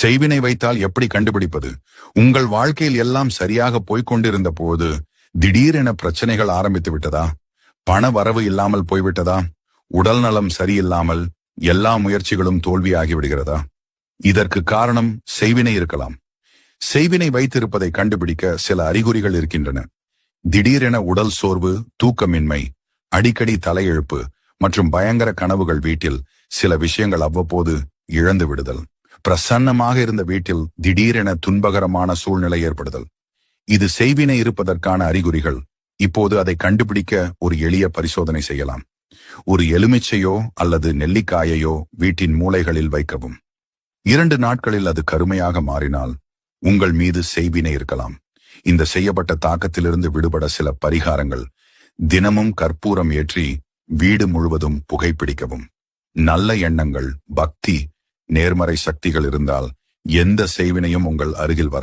செய்வினை வைத்தால் எப்படி கண்டுபிடிப்பது? உங்கள் வாழ்க்கையில் எல்லாம் சரியாக போய்கொண்டிருந்த போது திடீரென பிரச்சனைகள் ஆரம்பித்து விட்டதா? பண வரவு இல்லாமல் போய்விட்டதா? உடல் நலம் சரியில்லாமல் எல்லா முயற்சிகளும் தோல்வியாகி விடுகிறதா? இதற்கு காரணம் செய்வினை இருக்கலாம். செய்வினை வைத்திருப்பதை கண்டுபிடிக்க சில அறிகுறிகள் இருக்கின்றன. திடீரென உடல் சோர்வு, தூக்கமின்மை, அடிக்கடி தலையெழுப்பு மற்றும் பயங்கர கனவுகள், வீட்டில் சில விஷயங்கள் அவ்வப்போது இழந்து விடுதல், பிரசன்னமாக இருந்த வீட்டில் திடீரென துன்பகரமான சூழ்நிலை ஏற்படுதல். இது செய்வினை இருப்பதற்கான அறிகுறிகள். இப்போது அதை கண்டுபிடிக்க ஒரு எளிய பரிசோதனை செய்யலாம். ஒரு எலுமிச்சையோ அல்லது நெல்லிக்காயையோ வீட்டின் மூலைகளில் வைக்கவும். 2 நாட்களில் அது கருமையாக மாறினால் உங்கள் மீது செய்வினை இருக்கலாம். இந்த செய்யப்பட்ட தாக்கத்திலிருந்து விடுபட சில பரிகாரங்கள். தினமும் கற்பூரம் ஏற்றி வீடு முழுவதும் புகைப்பிடிக்கவும். நல்ல எண்ணங்கள், பக்தி, நேர்மறை சக்திகள் இருந்தால் எந்த செய்வினையும் உங்கள் அருகில் வர